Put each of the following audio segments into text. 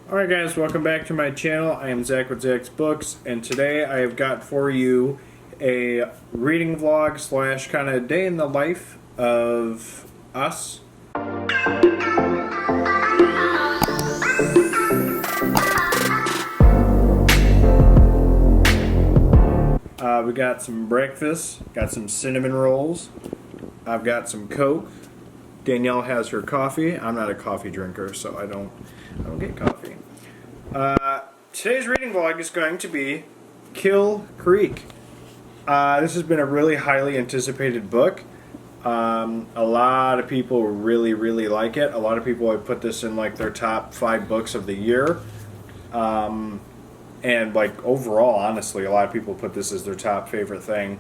Alright guys, welcome back to my channel. I am Zach with Zacks Books, and today I have got for you a reading vlog slash kind of day in the life of us. We got some breakfast, got some cinnamon rolls, I've got some Coke. Danielle has her coffee. I'm not a coffee drinker, so I don't get coffee. Today's reading vlog is going to be Kill Creek. This has been a really highly anticipated book. A lot of people really like it. A lot of people have put this in like their top 5 books of the year. And like overall, honestly, a lot of people put this as their top favorite thing.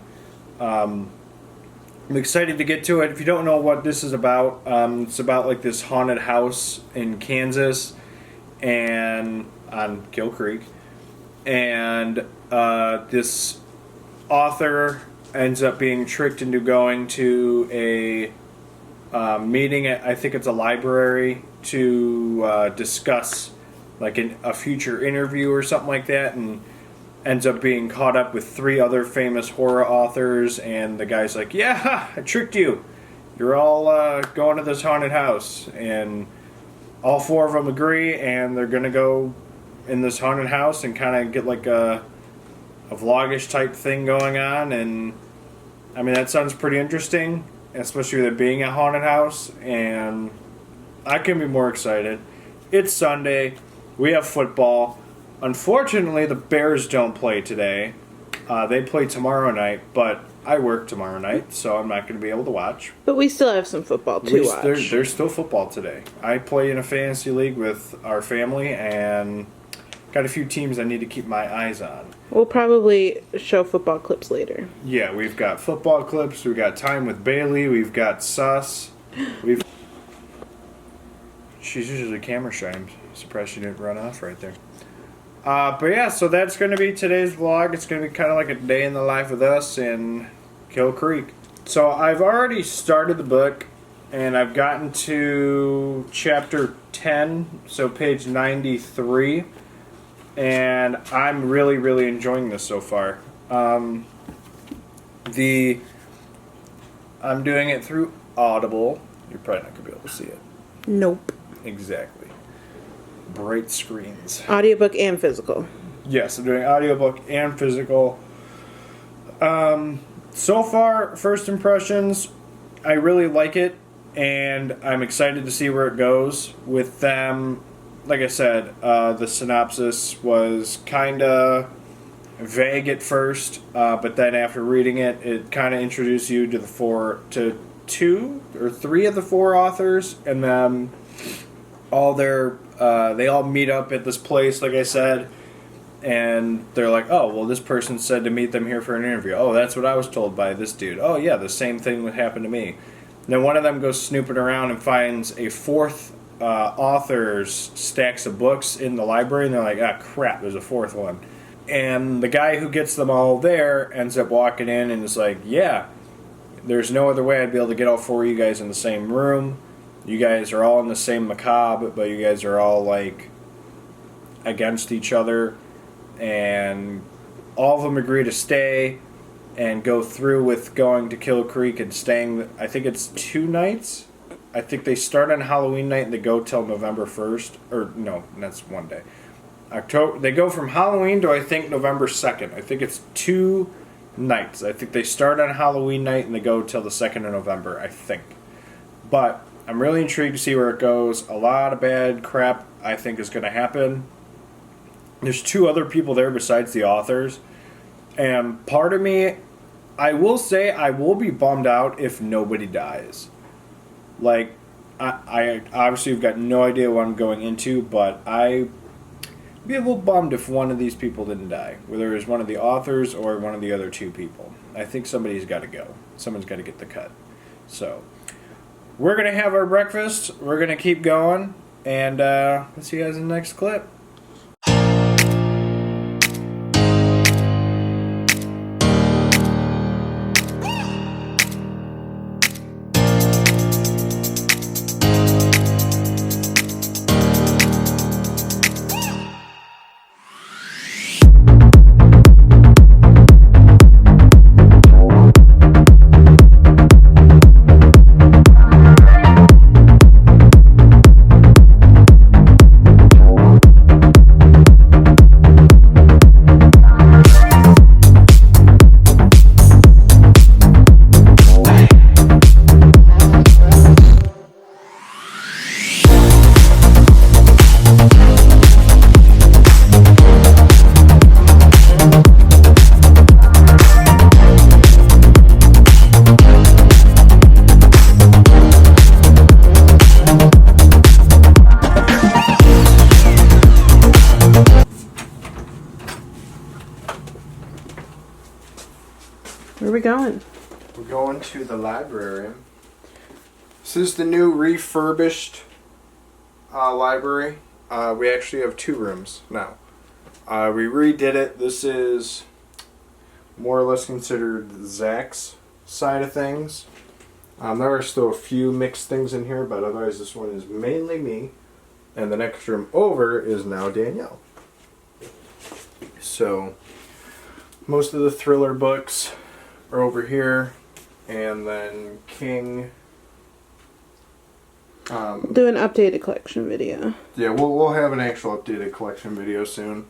I'm excited to get to it. If you don't know what this is about, it's about like this haunted house in Kansas and on Kill Creek, and this author ends up being tricked into going to a meeting at, I think it's a library, to discuss like a future interview or something like that, and ends up being caught up with 3 other famous horror authors, and the guy's like, yeah, I tricked you. You're all going to this haunted house. And all 4 of them agree, and they're going to go in this haunted house and kind of get like a vlogish type thing going on. And I mean, that sounds pretty interesting, especially with it being a haunted house, and I couldn't be more excited. It's Sunday. We have football. Unfortunately, the Bears don't play today. They play tomorrow night, but I work tomorrow night, so I'm not going to be able to watch. But we still have some football to watch. There's still football today. I play in a fantasy league with our family, and got a few teams I need to keep my eyes on. We'll probably show football clips later. Yeah, we've got football clips. We've got time with Bailey. We've got Sus. She's usually camera shy. I'm surprised she didn't run off right there. But yeah, so that's going to be today's vlog. It's going to be kind of like a day in the life with us in Kill Creek. So I've already started the book, and I've gotten to chapter 10, so page 93, and I'm really enjoying this so far. I'm doing it through Audible. You're probably not going to be able to see it. Nope. Exactly. Bright screens. Audiobook and physical. Yes, I'm doing audiobook and physical. So far, first impressions, I really like it, and I'm excited to see where it goes with them. Like I said, the synopsis was kind of vague at first, but then after reading it, it kind of introduced you to 2 or 3 of the 4 authors, and then they all meet up at this place, like I said, and they're like, oh, well, this person said to meet them here for an interview. Oh, that's what I was told by this dude. Oh, yeah, the same thing would happen to me. And then one of them goes snooping around and finds a 4th author's stacks of books in the library, and they're like, ah, crap, there's a 4th one. And the guy who gets them all there ends up walking in and is like, yeah, there's no other way I'd be able to get all 4 of you guys in the same room. You guys are all in the same macabre, but you guys are all like against each other, and all of them agree to stay and go through with going to Kill Creek and staying. I think it's 2 nights. I think they start on Halloween night and they go till November 1st, or no, that's one day. They go from Halloween to I think November 2nd. I think it's 2 nights. I think they start on Halloween night and they go till the 2nd of November, I think. But I'm really intrigued to see where it goes. A lot of bad crap, I think, is going to happen. There's 2 other people there besides the authors. And part of me, I will say, I will be bummed out if nobody dies. Like, I obviously have got no idea what I'm going into, but I'd be a little bummed if one of these people didn't die. Whether it was one of the authors or one of the other 2 people. I think somebody's got to go. Someone's got to get the cut. So we're going to have our breakfast. We're going to keep going. And let's see you guys in the next clip. we going? We're going to the library. This is the new refurbished library. We actually have 2 rooms now. We redid it. This is more or less considered the Zacks side of things. There are still a few mixed things in here, but otherwise this one is mainly me. And the next room over is now Danielle. So, most of the thriller books are over here. And then King... Do an updated collection video. Yeah, we'll have an actual updated collection video soon.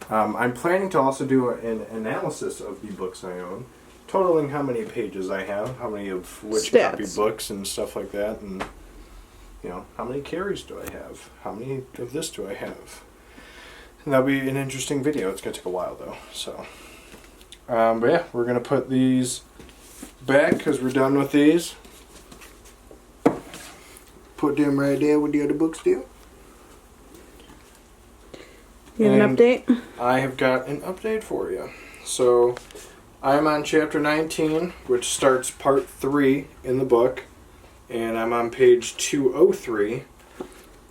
I'm planning to also do an analysis of the books I own, totaling how many pages I have, how many of which Stats. copy books and stuff like that, and how many carries do I have? How many of this do I have? And that'll be an interesting video. It's gonna take a while though. So, but yeah, we're gonna put these back because we're done with these. Put them right there with the other books do. You have an update? I have got an update for you. So, I'm on chapter 19, which starts part 3 in the book. And I'm on page 203.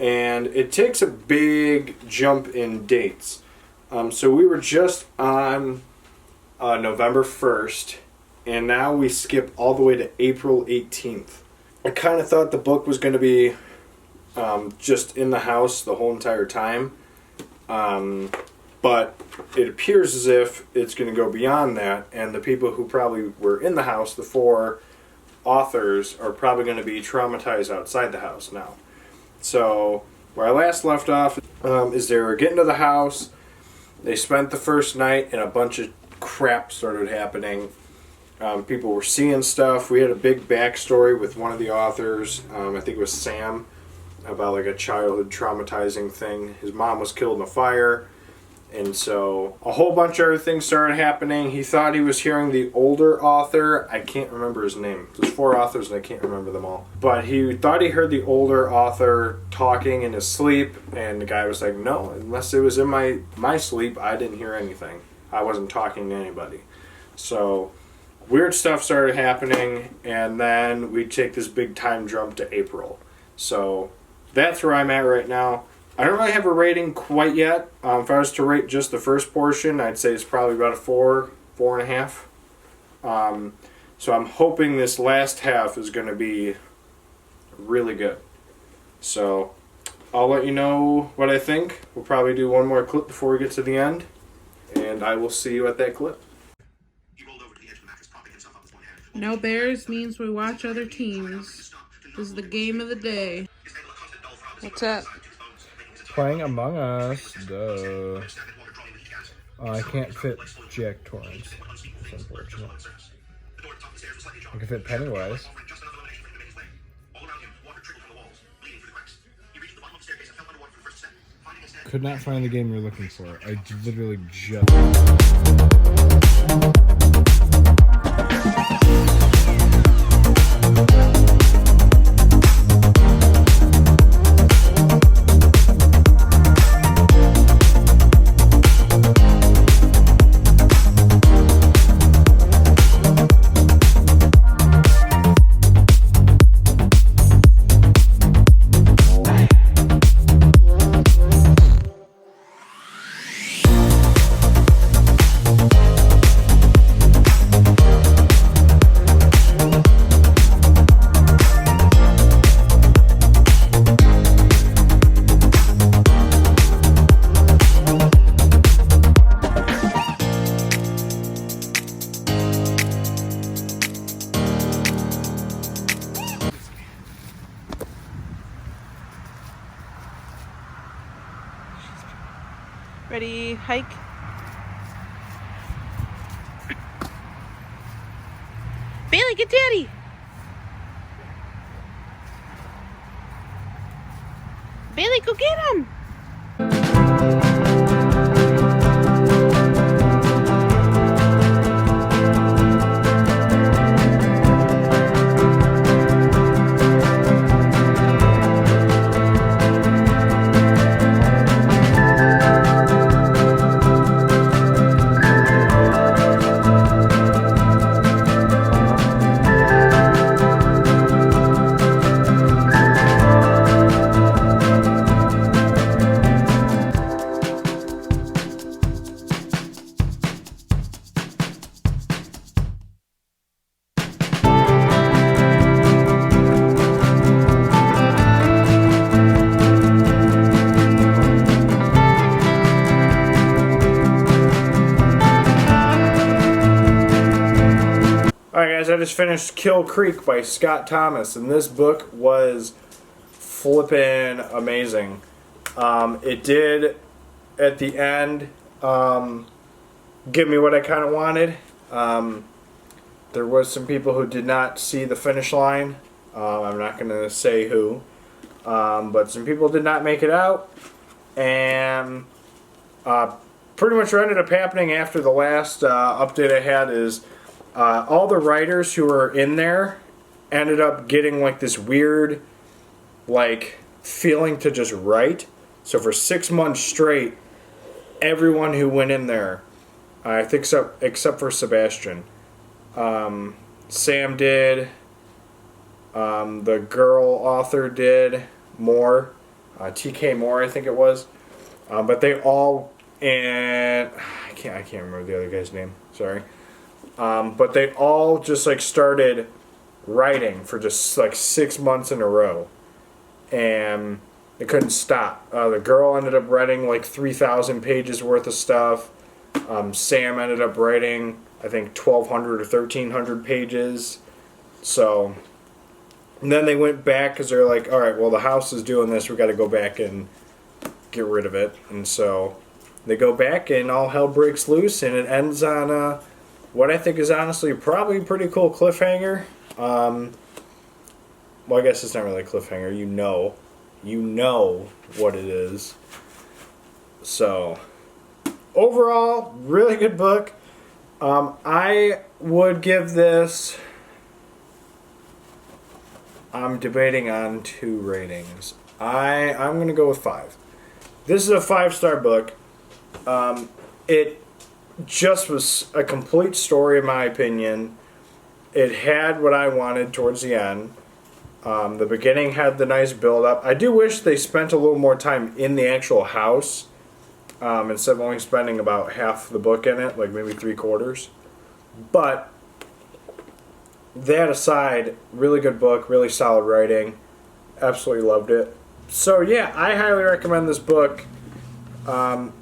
And it takes a big jump in dates. So we were just on November 1st. And now we skip all the way to April 18th. I kind of thought the book was going to be just in the house the whole entire time. But it appears as if it's going to go beyond that, and the people who probably were in the house, the 4 authors, are probably going to be traumatized outside the house now. So, where I last left off is they were getting to the house, they spent the first night, and a bunch of crap started happening. People were seeing stuff. We had a big backstory with one of the authors, I think it was Sam, about like a childhood traumatizing thing. His mom was killed in a fire, and so a whole bunch of other things started happening. He thought he was hearing the older author. I can't remember his name. There's 4 authors and I can't remember them all. But he thought he heard the older author talking in his sleep, and the guy was like, no, unless it was in my sleep, I didn't hear anything. I wasn't talking to anybody. So weird stuff started happening, and then we take this big time jump to April. So that's where I'm at right now. I don't really have a rating quite yet. If I was to rate just the first portion, I'd say it's probably about a 4, 4.5. So I'm hoping this last half is going to be really good. So I'll let you know what I think. We'll probably do one more clip before we get to the end, and I will see you at that clip. No bears means we watch other teams. This is the game of the day. What's up? Playing Among Us, duh. I can't fit Jack Torrance. It's unfortunate. I can fit Pennywise. Could not find the game you're looking for. I literally just... Ready, hike? Bailey, get daddy! Bailey, go get him! I just finished Kill Creek by Scott Thomas, and this book was flippin' amazing. It did, at the end, give me what I kind of wanted. There was some people who did not see the finish line. I'm not going to say who. But some people did not make it out. And pretty much what ended up happening after the last update I had is all the writers who were in there ended up getting like this weird like feeling to just write. So for 6 months straight, everyone who went in there, I think except for Sebastian, Sam did, the girl author did, Moore, TK Moore I think it was, but they all, and I can't remember the other guy's name, sorry, but they all just like started writing for just like 6 months in a row, and they couldn't stop. The girl ended up writing like 3,000 pages worth of stuff. Sam ended up writing, I think, 1,200 or 1,300 pages. So, and then they went back because they're like, all right, well, the house is doing this. We got to go back and get rid of it. And so they go back and all hell breaks loose, and it ends on what I think is honestly probably a pretty cool cliffhanger. Well, I guess it's not really a cliffhanger. You know what it is. So, overall, really good book. I would give this, I'm debating on 2 ratings. I'm going to go with 5. This is a 5-star book. It just was a complete story in my opinion. It had what I wanted towards the end. The beginning had the nice build-up. I do wish they spent a little more time in the actual house, instead of only spending about half the book in it, like maybe 3/4. But that aside, really good book, really solid writing. Absolutely loved it. So yeah, I highly recommend this book. I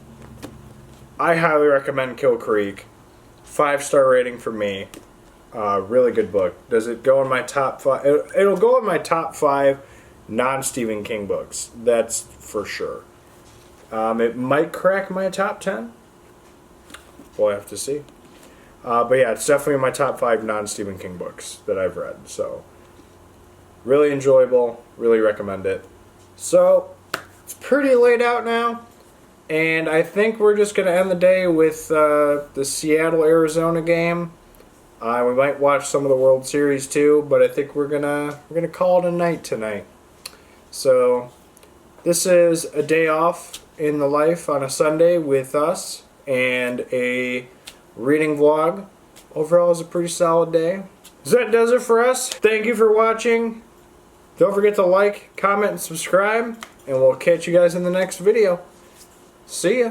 highly recommend Kill Creek. 5-star rating for me. Really good book. Does it go in my top 5? It'll go in my top 5 non-Stephen King books. That's for sure. It might crack my top 10. We'll have to see. But yeah, it's definitely in my top 5 non-Stephen King books that I've read. So, really enjoyable. Really recommend it. So, it's pretty late out now. And I think we're just going to end the day with the Seattle-Arizona game. We might watch some of the World Series too, but I think we're gonna call it a night tonight. So this is a day off in the life on a Sunday with us and a reading vlog. Overall, it's a pretty solid day. So that does it for us. Thank you for watching. Don't forget to like, comment, and subscribe, and we'll catch you guys in the next video. See ya.